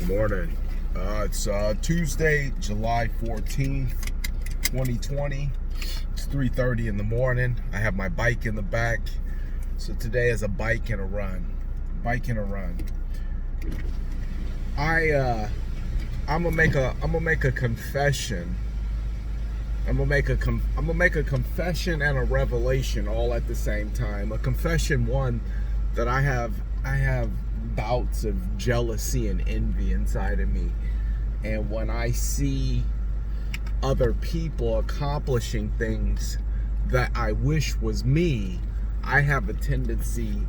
Morning. It's Tuesday, July 14th, 2020. It's 3:30 in the morning. I have my bike in the back. So today is a bike and a run. I'm gonna make a confession. I'm gonna make a confession and a revelation all at the same time. A confession, one, that I have bouts of jealousy and envy inside of me. And when I see other people accomplishing things that I wish was me, I have a tendency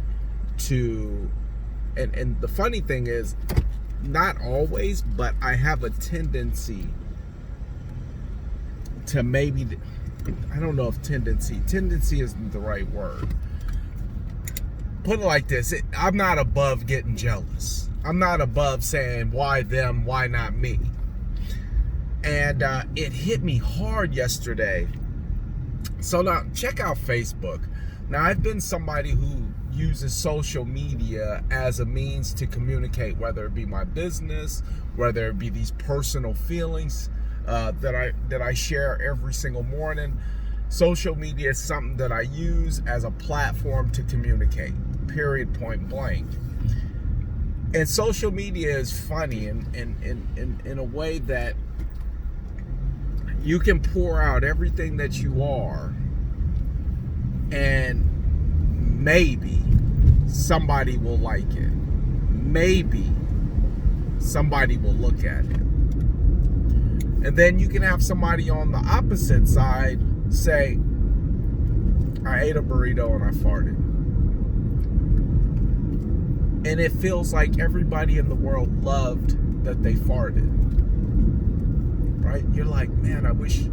to, and the funny thing is, not always, but I have a tendency to maybe, I don't know if tendency isn't the right word. Put it like this, I'm not above getting jealous. I'm not above saying, why them, why not me? And it hit me hard yesterday. So now, check out Facebook. Now, I've been somebody who uses social media as a means to communicate, whether it be my business, whether it be these personal feelings that I share every single morning. Social media is something that I use as a platform to communicate, period, point blank. And social media is funny in a way that you can pour out everything that you are, and maybe somebody will like it. Maybe somebody will look at it. And then you can have somebody on the opposite side say, I ate a burrito and I farted. And it feels like everybody in the world loved that they farted. Right? You're like, man, I wish,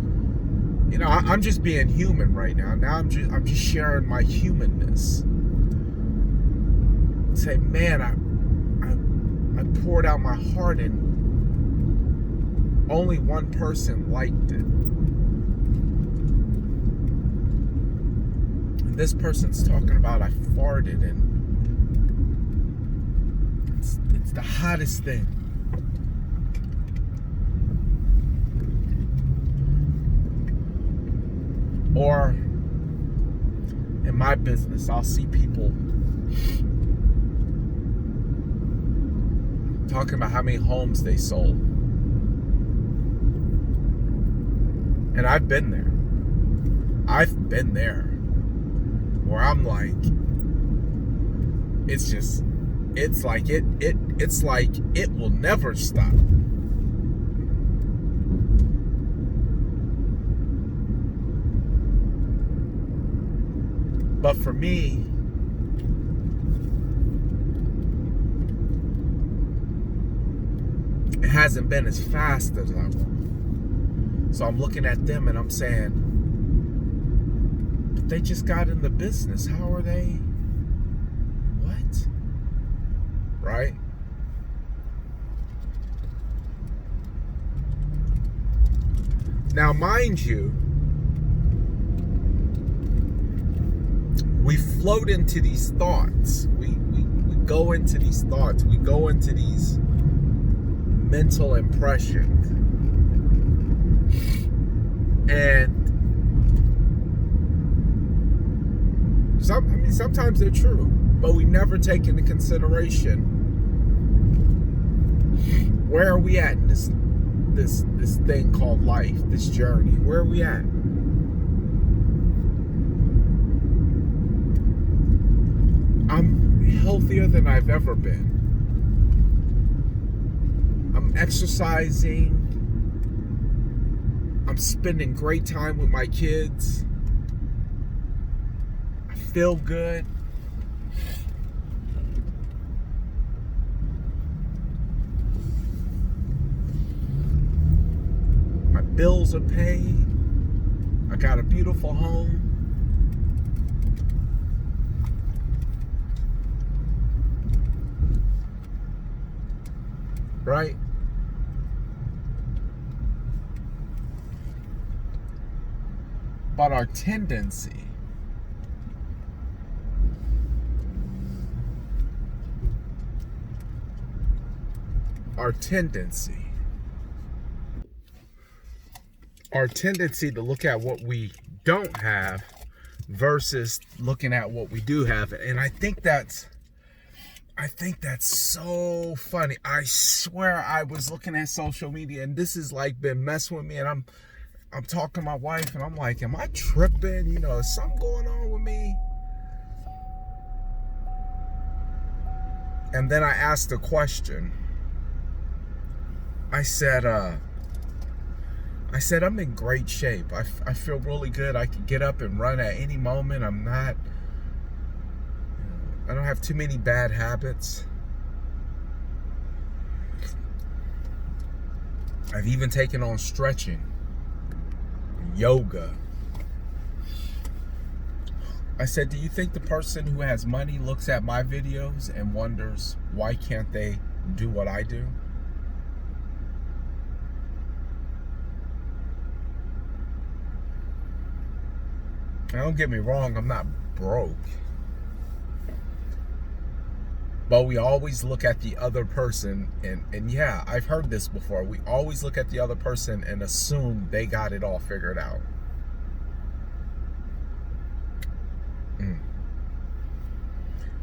I'm just being human right now. Now I'm just sharing my humanness. Say, man, I poured out my heart and only one person liked it. And this person's talking about I farted, and it's the hottest thing. Or in my business, I'll see people talking about how many homes they sold. And I've been there. Where I'm like, it's like it will never stop. But for me, it hasn't been as fast as I want. So I'm looking at them and I'm saying, but they just got in the business. How are they? What? Right? Now, mind you, we float into these thoughts. We go into these thoughts. We go into these mental impressions. And sometimes they're true, but we never take into consideration, where are we at in this thing called life, this journey? Where are we at? I'm healthier than I've ever been. I'm exercising. I'm spending great time with my kids. I feel good. My bills are paid. I got a beautiful home. Right? But our tendency our tendency to look at what we don't have versus looking at what we do have. And I think that's so funny. I swear I was looking at social media and this has like been messing with me, and I'm talking to my wife and I'm like, am I tripping? You know, is something going on with me? And then I asked a question. I said I'm in great shape. I feel really good. I can get up and run at any moment. I don't have too many bad habits. I've even taken on stretching, yoga. I said, do you think the person who has money looks at my videos and wonders, why can't they do what I do? Now, don't get me wrong, I'm not broke. But we always look at the other person, and yeah, I've heard this before. We always look at the other person and assume they got it all figured out.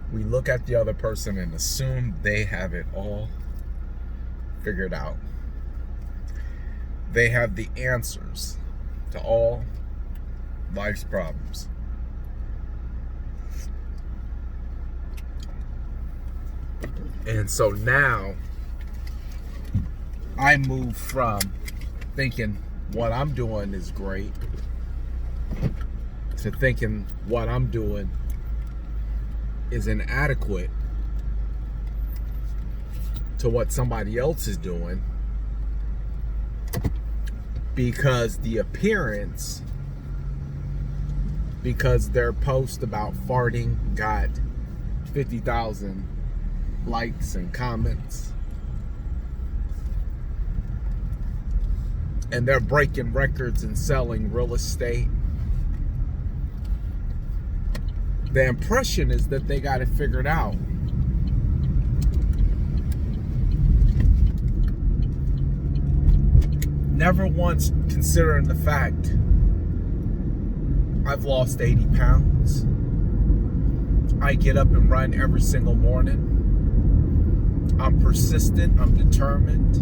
We look at the other person and assume they have it all figured out. They have the answers to all life's problems. And so now I move from thinking what I'm doing is great to thinking what I'm doing is inadequate to what somebody else is doing, because the appearance, because their post about farting got 50,000 likes and comments, and they're breaking records and selling real estate. The impression is that they got it figured out. Never once considering the fact I've lost 80 pounds. I get up and run every single morning. I'm persistent. I'm determined.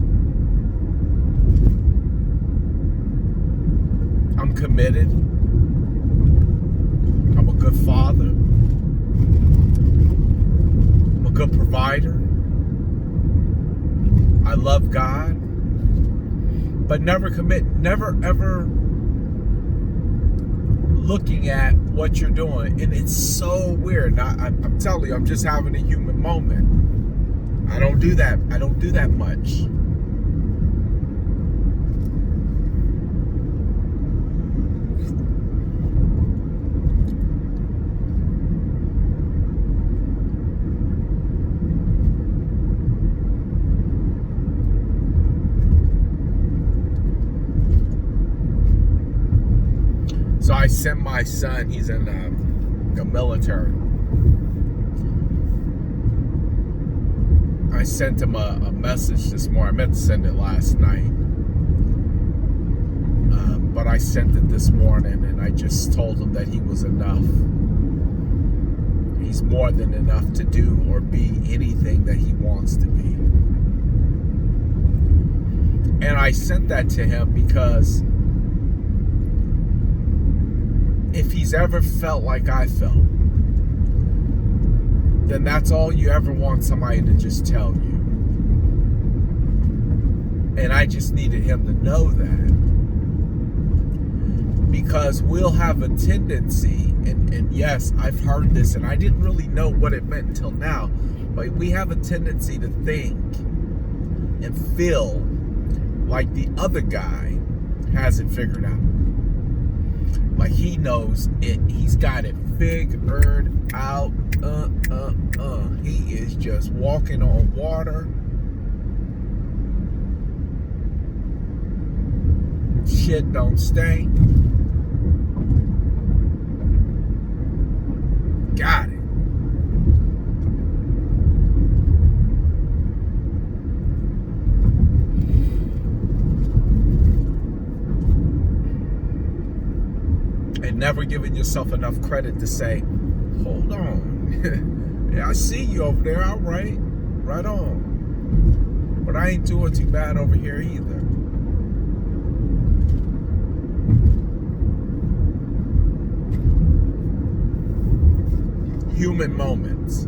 I'm committed. I'm a good father. I'm a good provider. I love God. But never ever looking at what you're doing. And it's so weird. I'm telling you, I'm just having a human moment. I don't do that. I don't do that much. So I sent my son, he's in the military. I sent him a message this morning. I meant to send it last night. But I sent it this morning, and I just told him that he was enough. He's more than enough to do or be anything that he wants to be. And I sent that to him because if he's ever felt like I felt, then that's all you ever want somebody to just tell you. And I just needed him to know that. Because we'll have a tendency, and yes, I've heard this, and I didn't really know what it meant until now, but we have a tendency to think and feel like the other guy has it figured out. Like he knows it, he's got it figured out. He is just walking on water. Shit don't stink. Got it. never given yourself enough credit to say, hold on. Yeah, I see you over there. All right. Right on. But I ain't doing too bad over here either. Human moments.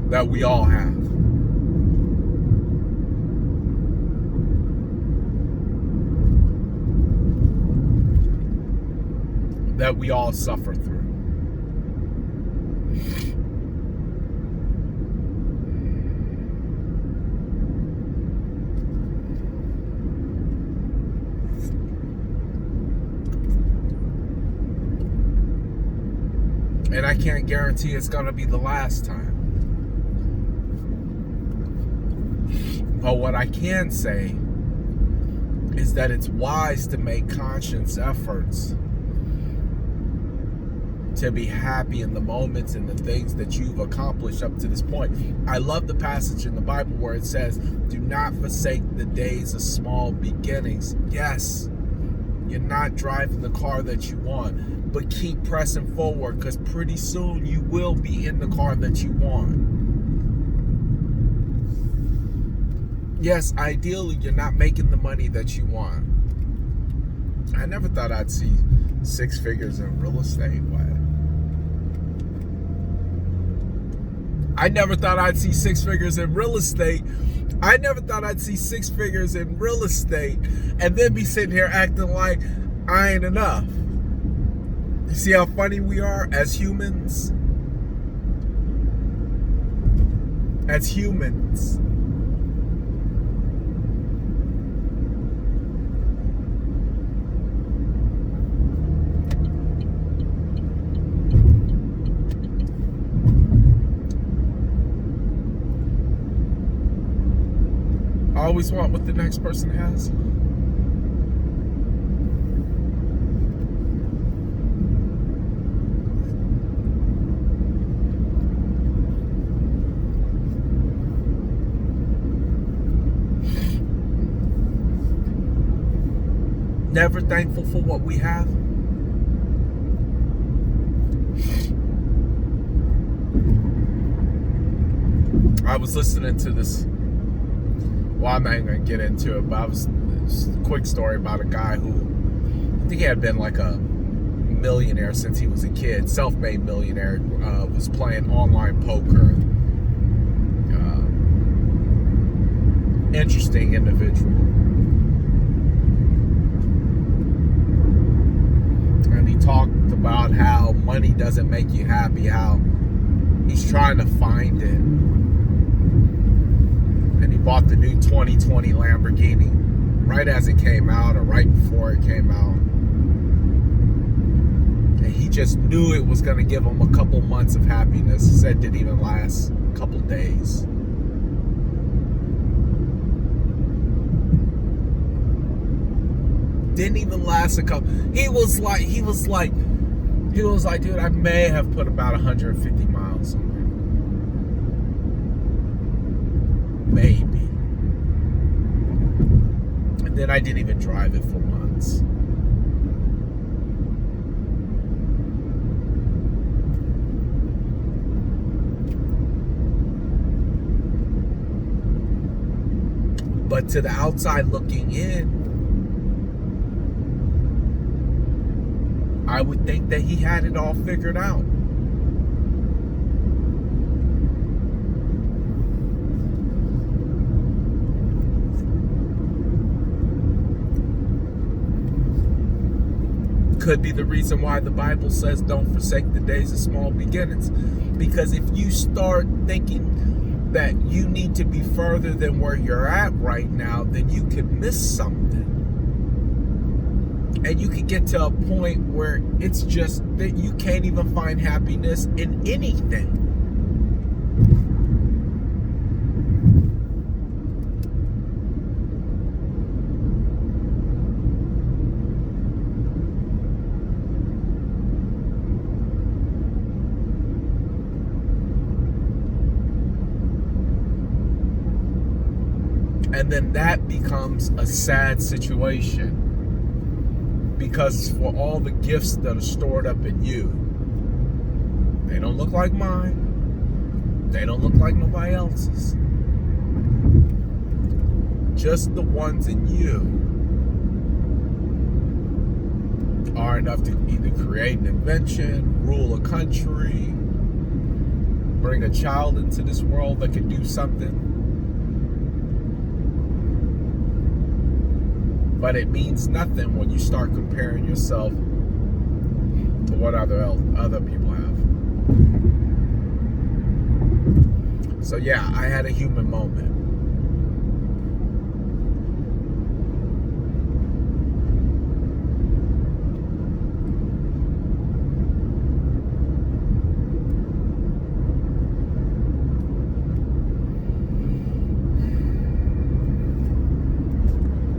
That we all have. That we all suffer through. And I can't guarantee it's going to be the last time. But what I can say is that it's wise to make conscious efforts to be happy in the moments and the things that you've accomplished up to this point. I love the passage in the Bible where it says, do not forsake the days of small beginnings. Yes, you're not driving the car that you want, but keep pressing forward, because pretty soon you will be in the car that you want. Yes, ideally, you're not making the money that you want. I never thought I'd see 6 figures in real estate. What? I never thought I'd see 6 figures in real estate. I never thought I'd see 6 figures in real estate and then be sitting here acting like I ain't enough. You see how funny we are as humans? As humans. I always want what the next person has. Never thankful for what we have. I was listening to this. Well, I'm not even going to get into it, but I was a quick story about a guy who, I think he had been like a millionaire since he was a kid, self-made millionaire, was playing online poker. Interesting individual. And he talked about how money doesn't make you happy, how he's trying to find it. And he bought the new 2020 Lamborghini right as it came out or right before it came out. And he just knew it was going to give him a couple months of happiness. He said it didn't even last a couple days. Didn't even last a couple. He was like, dude, I may have put about 150 miles on it. Maybe. And then I didn't even drive it for months. But to the outside looking in, I would think that he had it all figured out. Could be the reason why the Bible says don't forsake the days of small beginnings. Because if you start thinking that you need to be further than where you're at right now, then you could miss something. And you could get to a point where it's just that you can't even find happiness in anything. And then that becomes a sad situation. Because for all the gifts that are stored up in you, they don't look like mine. They don't look like nobody else's. Just the ones in you are enough to either create an invention, rule a country, bring a child into this world that can do something. But it means nothing when you start comparing yourself to what other people have. So yeah, I had a human moment.